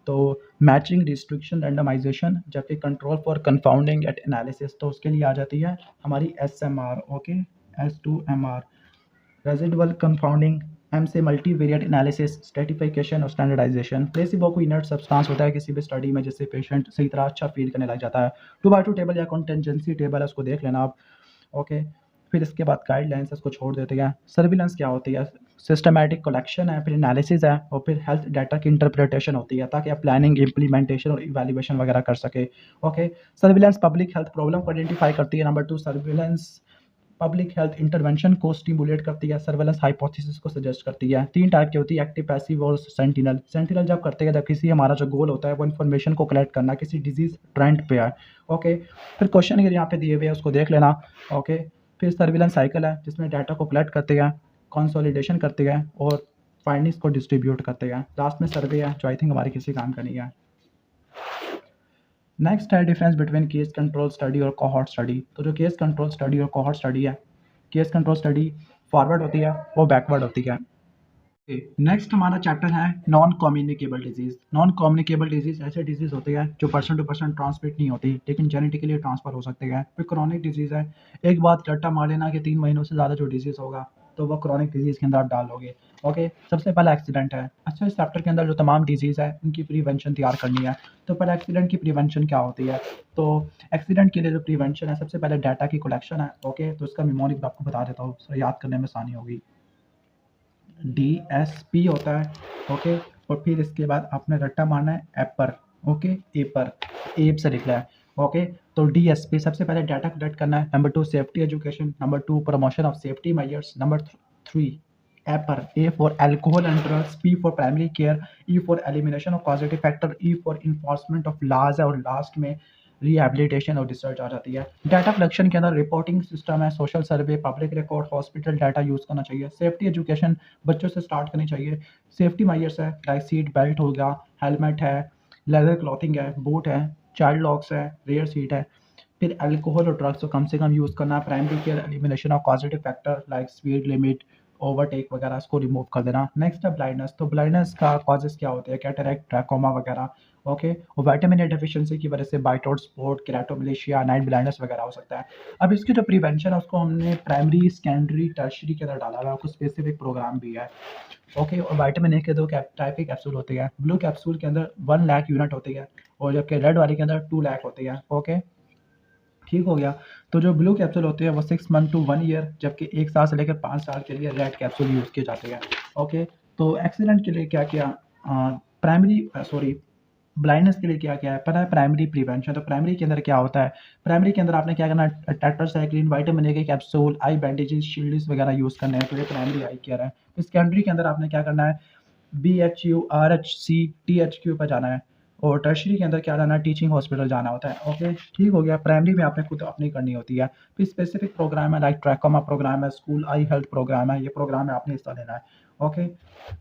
तो मैचिंग रिस्ट्रिक्शन रैंडमाइजेशन, जबकि control for confounding at analysis तो उसके लिए आ जाती है हमारी SMR. Okay, S2MR residual confounding, M से मल्टीवेरिएट एनालिसिस, स्ट्रेटिफिकेशन और स्टैंडर्डाइजेशन। प्लेसिबो कोई इनर्ट सब्सटेंस होता है किसी भी स्टडी में जिससे पेशेंट सही तरह अच्छा फील करने लग जाता है। 2x2 टेबल या कॉन्टेंजेंसी टेबल है, उसको देख लेना आप। ओके, फिर इसके बाद गाइडलाइंस इसको छोड़ देते हैं। सर्विलेंस क्या होती है? सिस्टमैटिक कलेक्शन है, फिर एनालिसिस है और फिर हेल्थ डाटा की इंटरप्रिटेशन होती है ताकि आप प्लानिंग, इम्प्लीमेंटेशन और इवैल्यूएशन वगैरह कर सके। Okay, surveillance public health problem को आइडेंटिफाई करती है। Number 2, surveillance public health intervention को स्टिमुलेट करती है, सर्वेलेंस हाइपोथेसिस को सजेस्ट करती है। 3 टाइप की होती है, एक्टिव, पैसिव और सेंटिनल। सेंटिनल जब करते हैं जब किसी हमारा जो गोल होता है वो इन्फॉर्मेशन को कलेक्ट करना किसी डिजीज ट्रेंड पे है। ओके, फिर क्वेश्चन अगर यहाँ पे दिए हुए हैं उसको देख लेना। ओके, फिर सर्विलेंस साइकिल है जिसमें डाटा को कलेक्ट करते हैं, कंसोलिडेशन करते हैं और फाइंडिंग्स को डिस्ट्रीब्यूट करते हैं। लास्ट में सर्वे है जो आई थिंक हमारे किसी काम का नहीं है। नेक्स्ट है difference between case control study और कोहॉर्ट स्टडी। तो जो केस कंट्रोल स्टडी और कोहॉर्ट स्टडी है, केस कंट्रोल स्टडी फॉरवर्ड होती है, वो बैकवर्ड होती है। नेक्स्ट हमारा चैप्टर है non communicable disease. Non communicable disease ऐसे डिजीज होते हैं जो पर्सन टू पर्सन ट्रांसमिट नहीं होती लेकिन जेनेटिकली ट्रांसफर हो सकते हैं। फिर क्रॉनिक डिजीज है, एक बात रट्टा मार लेना कि 3 महीनों से ज़्यादा जो डिजीज होगा तो वो क्रॉनिक डिजीज के अंदर आप डालोगे। ओके, सबसे पहला एक्सीडेंट है। अच्छा, इस चैप्टर के अंदर जो तमाम डिजीज है उनकी प्रिवेंशन तैयार करनी है। तो पहले एक्सीडेंट की प्रिवेंशन क्या होती है? तो एक्सीडेंट के लिए जो प्रिवेंशन है, सबसे पहले डाटा की कलेक्शन है। ओके, तो इसका मेमोरिक आपको बता देता हूँ, याद करने में आसानी होगी। DSP होता है। ओके, और फिर इसके बाद आपने रट्टा मारना है एपर। ओके, एपर, एप से लिखना है। ओके, तो DSP सबसे पहले डाटा कलेक्ट करना है। Number 2, safety education. Number 2, promotion of safety measures. Number 3, एपर, A for alcohol and drugs, P for primary care, E for elimination of positive factor, E for enforcement of laws है और last में rehabilitation और research आ जाती है। Data collection के अंदर reporting system है, social survey, public record, hospital data use करना चाहिए। सेफ्टी एजुकेशन बच्चों से स्टार्ट करनी चाहिए। सेफ्टी मेजर्स है लाइक सीट बेल्ट हो गया, हेलमेट है, लेदर क्लॉथिंग है, बूट है, चाइल्ड लॉक्स है, रेयर सीट है। फिर अल्कोहल और ड्रग्स को कम से कम यूज़ करना। Primary care, elimination of positive factor like speed limit, overtake वगैरह, इसको रिमूव कर देना। नेक्स्ट है ब्लाइंडनेस। तो ब्लाइंडनेस का कॉजेस क्या होते हैं? कैटरेक्ट, ट्रैकोमा वगैरह। ओके, और विटामिन ए डेफिशिएंसी की वजह से बाइटोड स्पॉट, केराटोमलेशिया, नाइट ब्लाइंडनेस वगैरह हो सकता है। अब इसकी जो प्रिवेंशन है उसको हमने प्राइमरी, सेकेंडरी, टर्शियरी के अंदर डाला हुआ है, कुछ स्पेसिफिक प्रोग्राम भी है। ओके, और विटामिन ए के 2 टाइप के कैप्सूल होते हैं। ब्लू कैप्सूल के अंदर 1 लाख यूनिट होती है और जबकि रेड वाली के अंदर 2 लाख होती है। ओके, ठीक हो गया। तो जो ब्लू कैप्सूल होते हैं वो 6 मंथ टू 1 ईयर, जबकि 1 साल से लेकर 5 साल के लिए रेड कैप्सूल यूज़ किए जाते हैं। ओके, तो एक्सीडेंट के लिए क्या किया? ब्लाइंडनेस के लिए क्या क्या है? पता है प्राइमरी प्रिवेंशन। तो प्राइमरी के अंदर क्या होता है? प्राइमरी के अंदर आपने क्या करना है? टेट्रासाइक्लिन, विटामिन ए के कैप्सूल, आई बैंडेजेस, शील्ड्स वगैरह यूज़ करने हैं। तो ये प्राइमरी आई केयर है। सेकेंडरी के अंदर आपने क्या करना है? BHU, RHC, THQ पर जाना है और टर्शरी के अंदर क्या जाना है? टीचिंग हॉस्पिटल जाना होता है। ओके, ठीक हो गया। प्राइमरी में आपने खुद अपनी करनी होती है। फिर स्पेसिफिक प्रोग्राम है लाइक ट्रैकोमा प्रोग्राम है, स्कूल आई हेल्थ प्रोग्राम है, ये प्रोग्राम में आपने हिस्सा लेना है। ओके,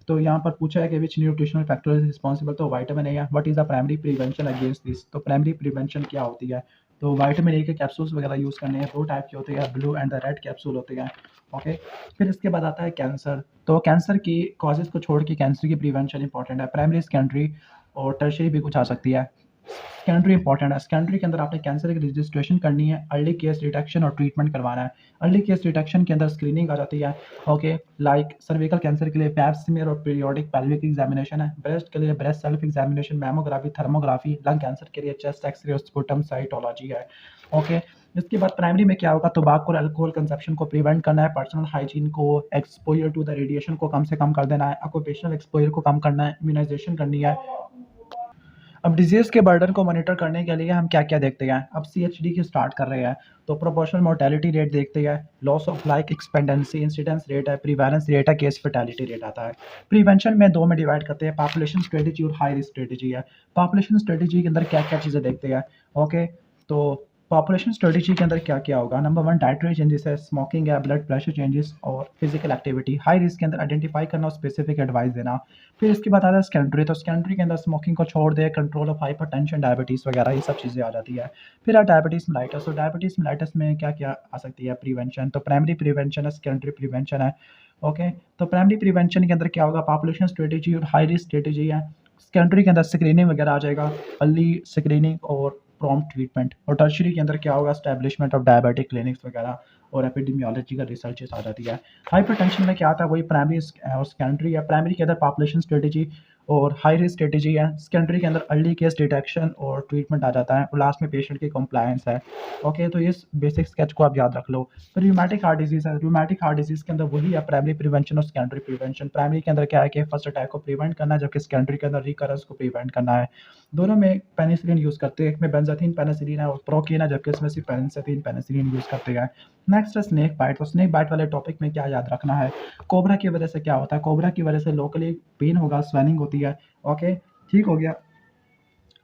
तो यहाँ पर पूछा है कि विच न्यूट्रिशनल फैक्टर इज रिस्पॉन्सिबल, तो विटामिन ए है। What is the primary prevention against this? तो प्राइमरी प्रिवेंशन क्या होती है? तो विटामिन ए के कैप्सूल्स वगैरह यूज़ करने हैं। 2 टाइप के होते हैं, blue and the red capsule होते हैं। ओके, फिर इसके बाद आता है कैंसर। तो कैंसर की कॉजेज़ को छोड़ के कैंसर की प्रिवेंशन इंपॉर्टेंट है। प्राइमरी, सेकेंडरी और टर्शियरी भी कुछ आ सकती है। सेकेंडरी इंपॉर्टेंट है। सेकेंडरी के अंदर आपने कैंसर की रजिस्ट्रेशन करनी है, अर्ली केस डिटेक्शन और ट्रीटमेंट करवाना है। अर्ली केस डिटेक्शन के अंदर स्क्रीनिंग आ जाती है। ओके, लाइक सर्विकल कैंसर के लिए पैप स्मीयर और पीरियोडिक पेल्विक एग्जामिनेशन है। ब्रेस्ट के लिए breast self examination, mammography, thermography. Lung cancer के लिए चेस्ट एक्सरे और स्पुटम साइटोलॉजी है। ओके, इसके बाद प्राइमरी में क्या होगा? टोबैको और अल्कोहल कंजप्शन को प्रिवेंट करना है, पर्सनल हाइजीन को, एक्सपोजर टू द रेडिएशन को कम से कम कर देना है, ऑक्यूपेशनल एक्सपोजर को कम करना है, इम्यूनाइजेशन करनी है। अब डिजीज़ के बर्डन को मॉनिटर करने के लिए हम क्या-क्या देखते हैं? अब CHD की स्टार्ट कर रहे हैं, तो प्रोपोर्शनल मोर्टेलिटी रेट देखते हैं, loss of life expectancy, incidence rate है, प्रिवेलेंस रेट है, केस फैटेलिटी रेट आता है। प्रिवेंशन में 2 में डिवाइड करते हैं, पॉपुलेशन स्ट्रेटजी और हाई रिस्क स्ट्रेटजी है। पॉपुलेशन स्ट्रेटजी के अंदर क्या-क्या चीज़ें देखते हैं? ओके, तो पॉपुलेशन स्ट्रेटेजी के अंदर क्या क्या होगा? नंबर 1 डाइटरी चेंजेस है, स्मोकिंग है, ब्लड प्रेशर चेंजेस और फिजिकल एक्टिविटी। हाई रिस्क के अंदर आइडेंटिफाई करना और स्पेसिफिक एडवाइस देना। फिर इसके बाद आता है सेकेंडरी, तो सेकेंडरी के अंदर स्मोकिंग को छोड़ दे, कंट्रोल ऑफ हाइपरटेंशन, डायबिटीज़ वगैरह ये सब चीज़ें आ जाती है। फिर डायबिटीज़ मेलाइटस, तो डायबिटीज़ मेलाइटस में क्या क्या आ सकती है? प्रिवेंशन, तो प्राइमरी प्रिवेंशन है, सेकेंडरी प्रिवेंशन है। ओके, तो प्राइमरी प्रिवेंशन के अंदर क्या होगा? पॉपुलेशन स्ट्रेटेजी और हाई रिस्क स्ट्रेटेजी है। सेकेंडरी के अंदर स्क्रीनिंग वगैरह आ जाएगा, अर्ली स्क्रीनिंग और प्रॉम्प्ट ट्रीटमेंट। और टर्शरी के अंदर क्या होगा? एस्टैब्लिशमेंट ऑफ डायबिटिक क्लिनिक्स वगैरह और एपिडेमियोलॉजी का रिसर्चेस आ जाती है। हाइपरटेंशन में क्या आता है? वही प्राइमरी और सेकेंडरी है। प्राइमरी के अंदर पॉपुलेशन स्ट्रेटेजी और हाई रिस्क स्ट्रेटेजी है। सेकेंडरी के अंदर अर्ली केस डिटेक्शन और ट्रीटमेंट आ जाता है और लास्ट में पेशेंट की कंप्लायंस है। ओके, तो इस बेसिक स्केच को आप याद रख लो। फिर रूमेटिक हार्ट डिजीज़ है। रूमेटिक हार्ट डिजीज़ के अंदर वही है, प्राइमरी प्रिवेंशन और सेकेंडरी प्रिवेंशन। प्राइमरी के अंदर क्या है कि फर्स्ट अटैक को प्रिवेंट करना है, जबकि सेकेंडरी के अंदर रिकरेंस को प्रिवेंट करना है। दोनों में पेनिसिलिन यूज़ करते हैं, एक में बेंजाथीन पेनिसिलिन है और प्रोकेन है, जबकि इसमें सिर्फ बेंजाथीन पेनिसिलिन यूज़ करते हैं। नेक्स्ट है स्नेक बाइट, तो स्नेक बाइट वाले टॉपिक में क्या याद रखना है? कोबरा की वजह से क्या होता है? कोबरा की वजह से लोकली पेन होगा, स्वेलिंग होती है। ओके, ठीक हो गया।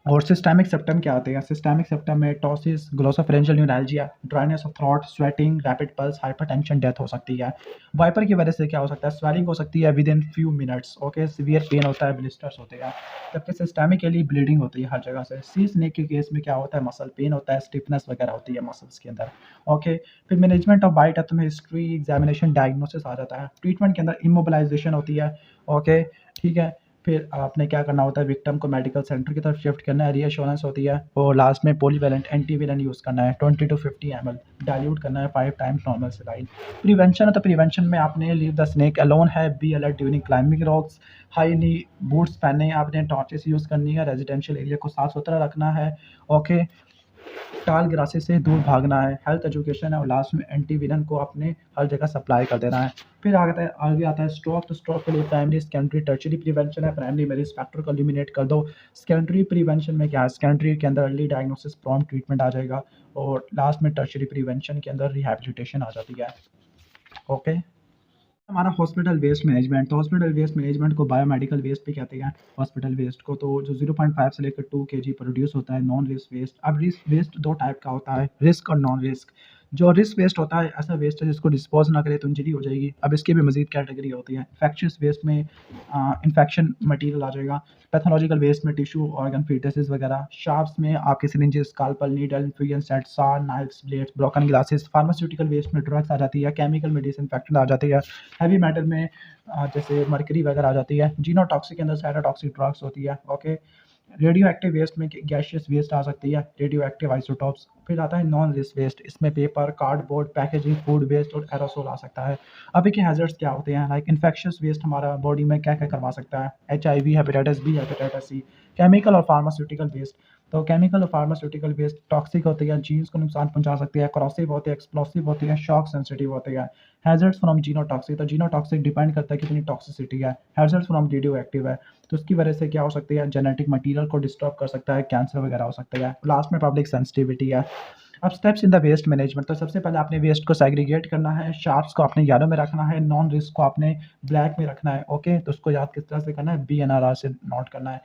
और सिस्टेमिक सिम्पटम क्या आते हैं? सिस्टेमिक सिम्पटम में ptosis, glossopharyngeal neuralgia, dryness of throat, sweating, rapid pulse, hypertension, death हो सकती है। वाइपर की वजह से क्या हो सकता है? स्वेलिंग हो सकती है with in few minutes. Okay, severe pain होता है, ब्लिस्टर्स होते हैं, जबकि सिस्टेमिकली ब्लीडिंग होती है हर जगह से। सी स्नेक के केस में क्या होता है? मसल पेन होता है, स्टिफनेस वगैरह होती है मसल्स के अंदर। ओके, फिर मैनेजमेंट ऑफ बाइट है, तुम्हें हिस्ट्री, एग्जामिनेशन, डायग्नोसिस आ जाता है। ट्रीटमेंट के अंदर इमोबिलाइजेशन होती है। ओके, ठीक है। फिर आपने क्या करना होता है? विक्टिम को मेडिकल सेंटर की तरफ शिफ्ट करना है, रीअश्योरेंस होती है और लास्ट में पॉलीवैलेंट एंटीविरल यूज़ करना है 20 to 50 ml, डाइल्यूट करना है 5 टाइम्स नॉर्मल सेलाइन। प्रिवेंशन है, तो प्रिवेंशन में आपने लीव द स्नेक अलोन है, be alert during climbing rocks, high knee boots पहनने हैं आपने, टॉर्चेस यूज़ करनी है, रेजिडेंशियल एरिया को साफ सुथरा रखना है। ओके, टाल ग्रासेस से दूर भागना है, हेल्थ एजुकेशन है और लास्ट में एंटीविरल को अपने हर जगह सप्लाई कर देना है। फिर आगे आता है स्ट्रोक, तो स्ट्रोक के लिए प्राइमरी, सेकेंडरी, टर्शियरी प्रिवेंशन है। प्राइमरी में रिस्क फैक्टर को एलिमिनेट कर दो। सेकेंडरी प्रिवेंशन में क्या है? सेकेंडरी के अंदर अर्ली डायग्नोसिस, प्रॉम्प्ट ट्रीटमेंट आ जाएगा और लास्ट में टर्शियरी प्रिवेंशन के अंदर रिहैबिलिटेशन आ जाती है। ओके, हमारा हॉस्पिटल वेस्ट मैनेजमेंट, तो हॉस्पिटल वेस्ट मैनेजमेंट को बायोमेडिकल वेस्ट भी कहते हैं। हॉस्पिटल वेस्ट को तो जो 0.5 से लेकर 2 kg प्रोड्यूस होता है, नॉन रिस्क वेस्ट। अब रिस्क वेस्ट दो टाइप का होता है, रिस्क और नॉन रिस्क। जो रिस्क वेस्ट होता है ऐसा वेस्ट है जिसको डिस्पोज ना करे तो इंजरी हो जाएगी। अब इसकी भी मजीद कैटेगरी होती है। इन्फेक्शियस वेस्ट में इन्फेक्शन मटीरियल आ जाएगा। पैथोलॉजिकल वेस्ट में टिश्यू, ऑर्गन, फीटसेस वगैरह। शार्प्स में आपके syringes, scalpel, needle, infusion set, सार, knifes, blades, broken glasses. Pharmaceutical waste में ड्रग्स आ जाती है, केमिकल में डिसइंफेक्टेंट आ जाती है। हैवी मेटल में जैसे मर्करी वगैरह आ जाती है। जीनोटॉक्सिक के अंदर साइटोटॉक्सिक ड्रग्स होती है। ओके, रेडियो एक्टिव वेस्ट में गैशियस वेस्ट आ सकती है, रेडियो एक्टिव आइसोटॉप्स। फिर आता है नॉन रिस्क वेस्ट, इसमें paper, cardboard, packaging, food waste और एरोसोल आ सकता है। अब के हैजर्ड्स क्या होते हैं? लाइक इन्फेक्शियस वेस्ट हमारा बॉडी में क्या क्या करवा सकता है? HIV, hepatitis B, hepatitis C. Chemical और फार्मास्यूटिकल वेस्ट, तो केमिकल और फार्मास्यूटिकल वेस्ट टॉक्सिक होती है, जीन्स को नुकसान पहुंचा सकती है, करॉसिव होती है, एक्सप्लोसिव होती है, शॉक सेंसिटिव होती है। हैजर्ड्स फ्रॉम जीनोटॉक्सिक, तो जीनोटॉक्सिक डिपेंड करता है कितनी टॉक्सिसिटी है। हैजर्ड्स फ्रॉम रेडियो एक्टिव है, तो उसकी वजह से क्या हो सकती है? जेनेटिक मटीरियल को डिस्टर्ब कर सकता है, कैंसर वगैरह हो सकता है। लास्ट में पब्लिक सेंसिटिविटी है। अब steps in the waste management, तो सबसे पहले आपने वेस्ट को सेग्रीगेट करना है। शार्प्स को आपने येलो में रखना है, नॉन रिस्क को आपने ब्लैक में रखना है। ओके, तो उसको याद किस तरह से करना है? BNRR से नोट करना है।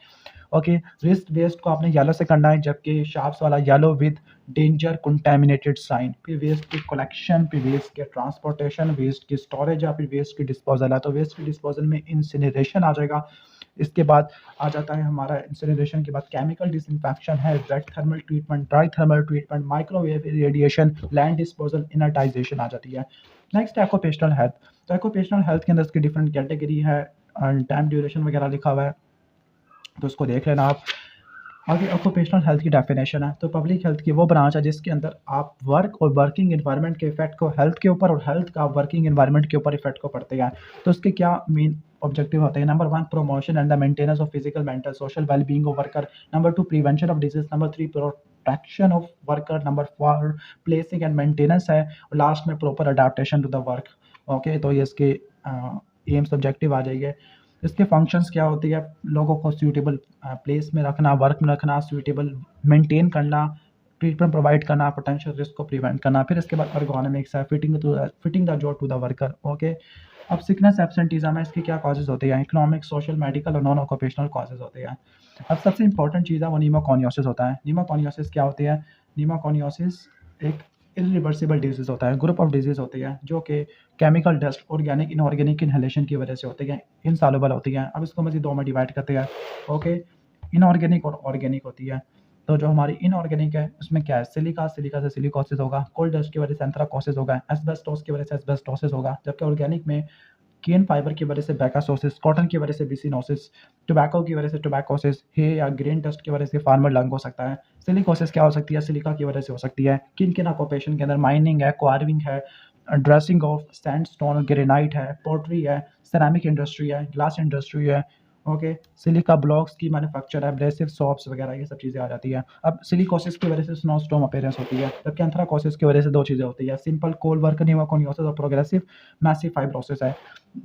ओके, रिस्क वेस्ट को आपने येलो से करना है, जबकि शार्प्स वाला yellow with danger contaminated sign. फिर वेस्ट की कलेक्शन, फिर वेस्ट के ट्रांसपोर्टेशन, वेस्ट की स्टोरेज या फिर वेस्ट की डिस्पोजल है, तो वेस्ट की डिस्पोजल में इंसिनरेशन आ जाएगा। इसके बाद आ जाता है हमारा इंसिनरेशन के बाद केमिकल डिसइंफेक्शन है, wet thermal treatment, dry thermal treatment, microwave radiation, land disposal, inertization आ जाती है। नेक्स्ट ऑक्यूपेशनल हेल्थ, तो ऑक्यूपेशनल हेल्थ के अंदर इसकी डिफरेंट कैटेगरी है, टाइम ड्यूरेशन वगैरह लिखा हुआ है, तो उसको देख लेना आप। आगे ऑक्यूपेशनल हेल्थ की डेफिनेशन है, तो पब्लिक हेल्थ की वो ब्रांच है जिसके अंदर आप वर्क और वर्किंग एनवायरनमेंट के इफेक्ट को हेल्थ के ऊपर और हेल्थ का वर्किंग एनवायरनमेंट के ऊपर इफेक्ट को पड़ते हैं। तो उसके क्या मेन ऑब्जेक्टिव होते हैं? Number 1 promotion and the maintenance of physical, mental, social wellbeing of worker. Number 2 prevention of disease. Number 3 protection of worker. Number 4 placing and maintenance है और लास्ट में proper adaptation to the work. Okay, तो ये इसके AIIMS objective आ जाइए। इसके functions क्या होती है? लोगों को सूटेबल प्लेस में रखना, वर्क में रखना, सूटेबल मेंटेन करना, ट्रीटमेंट प्रोवाइड करना, पोटेंशियल रिस्क को प्रिवेंट करना। फिर इसके बाद ergonomics है, fitting the job to the worker. Okay, अब सिकनेस एब्सेंटीज़म है, इसके क्या कॉजेज होते हैं? इकोनॉमिक, सोशल, मेडिकल और नॉन ऑक्यूपेशनल कॉजेज होते हैं। अब सबसे इंपॉर्टेंट चीज़ है वो नीमोकॉनियोसिस होता है। नीमोकॉनियोसिस क्या होती है? निमोकोनियोसिस एक इरिवर्सिबल डिजीज़ होता है, ग्रुप ऑफ डिजीज़ होती है जो कि chemical dust, organic, inorganic inhalation की वजह से होती है, इनसॉल्युबल होती हैं। अब इसको मज़ीद 2 में डिवाइड करते हैं, ओके। इनऑर्गेनिक और ऑर्गेनिक होती है। तो जो हमारी इनऑर्गेनिक है उसमें क्या है, सिलिका से सिलिकोसिस होगा, कोल डस्ट की वजह से एंथ्राकोसिस होगा, एस्बेस्टोस की वजह से एस्बेस्टोसिस होगा। जबकि ऑर्गेनिक में केन फाइबर की वजह से बेकासोसिस, कॉटन की वजह से बिसिनोसिस, टोबैको की वजह से टोबैकोसिस, हे या ग्रीन डस्ट की वजह से फार्मर लंग हो सकता है। सिलिकोसिस क्या हो सकती है, सिलिका की वजह से हो सकती है। किन ऑक्यूपेशन के अंदर माइनिंग है, क्वार्विंग है, ड्रेसिंग ऑफ सैंडस्टोन, ग्रेनाइट है, पोट्री है, सेरामिक इंडस्ट्री है, ग्लास इंडस्ट्री है, ओके। सिलिका ब्लॉक्स की मैन्युफैक्चर है, एब्रेसिव सॉप्स वगैरह ये सब चीज़ें आ जाती है। अब सिलिकोसिस की वजह से स्नोस्टॉर्म अपीयरेंस होती है, जबकि एंथ्राकोसिस की वजह से 2 चीज़ें होती है, सिंपल कोल वर्क निमोकोनियोसिस और प्रोग्रेसिव मैसिव फाइब्रोसिस है।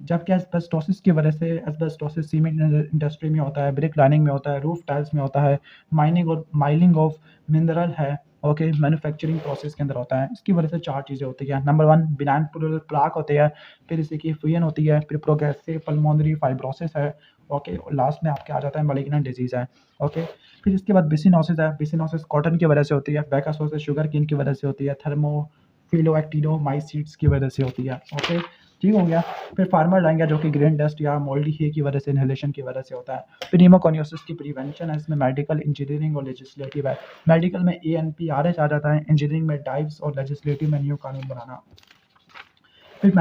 जबकि एस्बेस्टोसिस की वजह से, एस्बेस्टोसिस सीमेंट इंडस्ट्री में होता है, ब्रिक लाइनिंग में होता है, रूफ टाइल्स में होता है, माइनिंग ऑफ मिनरल है, ओके, मैन्युफैक्चरिंग प्रोसेस के अंदर होता है। इसकी वजह से 4 चीज़ें होती हैं। नंबर 1 बिनाइन प्लूरल प्लाक होते हैं, फिर इसी की फ्यूजन होती है, फिर प्रोग्रेसिव पल्मोनरी फाइब्रोसिस है, ओके, और लास्ट में आपके आ जाता है मैलिग्नेंट डिजीज़ है, ओके। फिर इसके बाद बिसिनोसिस है, बिसिनोसिस कॉटन की वजह से होती है, बेकासोसिस शुगर केन की वजह से होती है, थर्मोफिलोएक्टिनोमाइसीट्स की वजह से होती है, ओके, ठीक हो गया। फिर फार्मर लाएंगे जो कि ग्रेन डस्ट या मोल्डी हे की वजह से, इनहेलेशन की वजह से होता है। फिर निमोकोनियोसिस की प्रिवेंशन है, इसमें मेडिकल, इंजीनियरिंग और लेजिस्लेटिव है। मेडिकल में ANPRH आ जाता है, इंजीनियरिंग में डाइव्स और लेजिस्लेटिव में न्यू कानून बनाना। फिर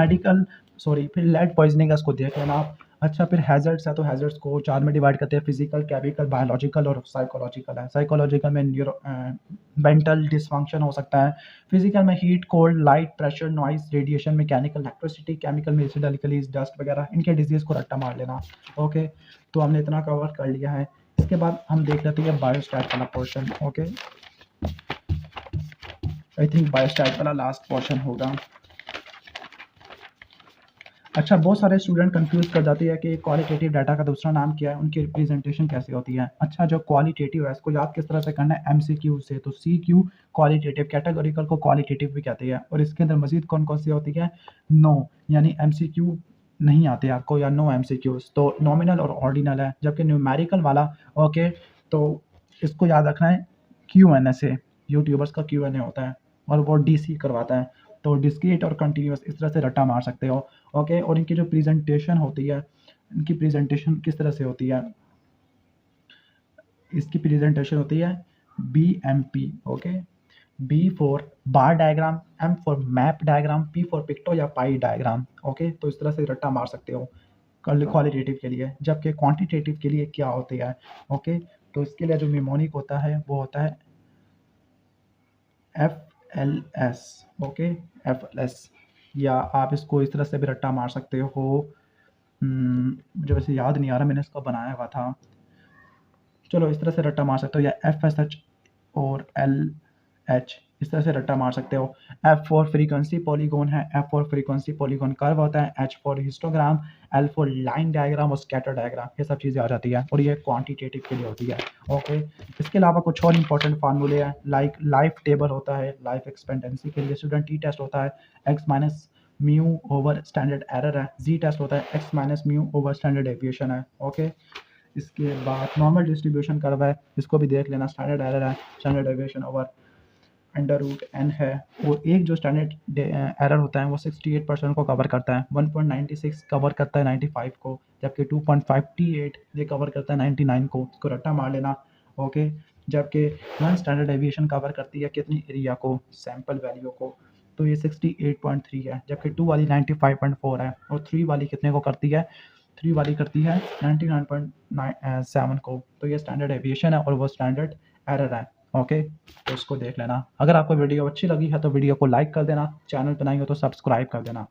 लेड पॉइजनिंग है, उसको देख लेना आप। अच्छा, फिर हैजर्ड्स है, तो हैजर्ड्स को 4 में डिवाइड करते हैं, फिजिकल, केमिकल, बायोलॉजिकल और साइकोलॉजिकल है। साइकोलॉजिकल में मेंटल डिसफंक्शन हो सकता है। फिजिकल में heat, cold, light, pressure, noise, radiation, mechanical, electricity, chemical में एसिड एल्कलीज, डस्ट वगैरह, इनके डिजीज़ को रट्टा मार लेना, ओके। तो हमने इतना कवर कर लिया है। इसके बाद हम देख लेते हैं बायोस्टैट वाला portion, okay. I think biostat वाला लास्ट पोर्शन होगा। अच्छा, बहुत सारे स्टूडेंट कंफ्यूज कर जाते हैं कि क्वालिटेटिव डाटा का दूसरा नाम क्या है, उनकी रिप्रेजेंटेशन कैसे होती है। अच्छा, जो क्वालिटेटिव है इसको याद किस तरह से करना है, MCQ से। तो CQ क्वालिटेटिव, कैटेगोरिकल को क्वालिटेटिव भी कहते हैं। और इसके अंदर मजीद कौन कौन सी होती है, नो, यानी MCQ नहीं आते आपको, या नो MCQs। तो नॉमिनल और ऑर्डिनल है। जबकि न्यूमेरिकल वाला, ओके, तो इसको याद रखना है Q&A से, यूट्यूबर्स का Q&A होता है और वो DC करवाता है। तो डिस्क्रीट और कंटिन्यूस इस तरह से रट्टा मार सकते हो, ओके। और इनकी जो प्रेजेंटेशन होती है, इनकी प्रेजेंटेशन किस तरह से होती है, इसकी प्रेजेंटेशन होती है BMP, okay. B for bar diagram, M for map diagram, P for picto या पाई डायग्राम, ओके। तो इस तरह से रट्टा मार सकते हो क्वालिटेटिव के लिए। जबकि क्वांटिटेटिव के लिए क्या होती है, ओके, तो इसके लिए जो निमोनिक होता है वो होता है FLS, ओके, FLS। या आप इसको इस तरह से भी रट्टा मार सकते हो, मुझे वैसे याद नहीं आ रहा, मैंने इसको बनाया हुआ था। चलो, इस तरह से रट्टा मार सकते हो, या FSH और LH, इस तरह से रट्टा मार सकते हो। F फॉर फ्रीक्वेंसी पॉलीगॉन है, F for frequency polygon curve होता है, H for histogram, L for line diagram और स्कैटर डायग्राम, ये सब चीज़ें आ जाती है। और ये क्वांटिटेटिव के लिए होती है, ओके। इसके अलावा कुछ और इंपॉर्टेंट फार्मूले हैं, लाइक लाइफ टेबल होता है, लाइफ एक्सपेक्टेंसी के लिए स्टूडेंट T टेस्ट होता है, X minus mu over standard error है, Z टेस्ट होता है, X minus mu over standard deviation है, ओके। इसके बाद नॉर्मल डिस्ट्रीब्यूशन कर्व है, इसको भी देख लेना, स्टैंडर्ड एरर है, स्टैंडर्ड डेविएशन ओवर √n है। और एक जो स्टैंडर्ड एरर होता है वो 68% को कवर करता है, 1.96 कवर करता है 95 को, जबकि 2.58 ये कवर करता है 99 को। इसको रट्टा मार लेना, ओके। जबकि 1 स्टैंडर्ड डेविएशन कवर करती है कितनी एरिया को, सैंपल वैल्यू को, तो ये 68.3 है। जबकि 2 वाली 95.4 है। और 3 वाली कितने को करती है, 3 वाली करती है 99.7 को। तो ये स्टैंडर्ड डेविएशन है और वो स्टैंडर्ड एरर है, ओके। तो इसको देख लेना। अगर आपको वीडियो अच्छी लगी है तो वीडियो को लाइक कर देना, चैनल पर नए हो तो सब्सक्राइब कर देना।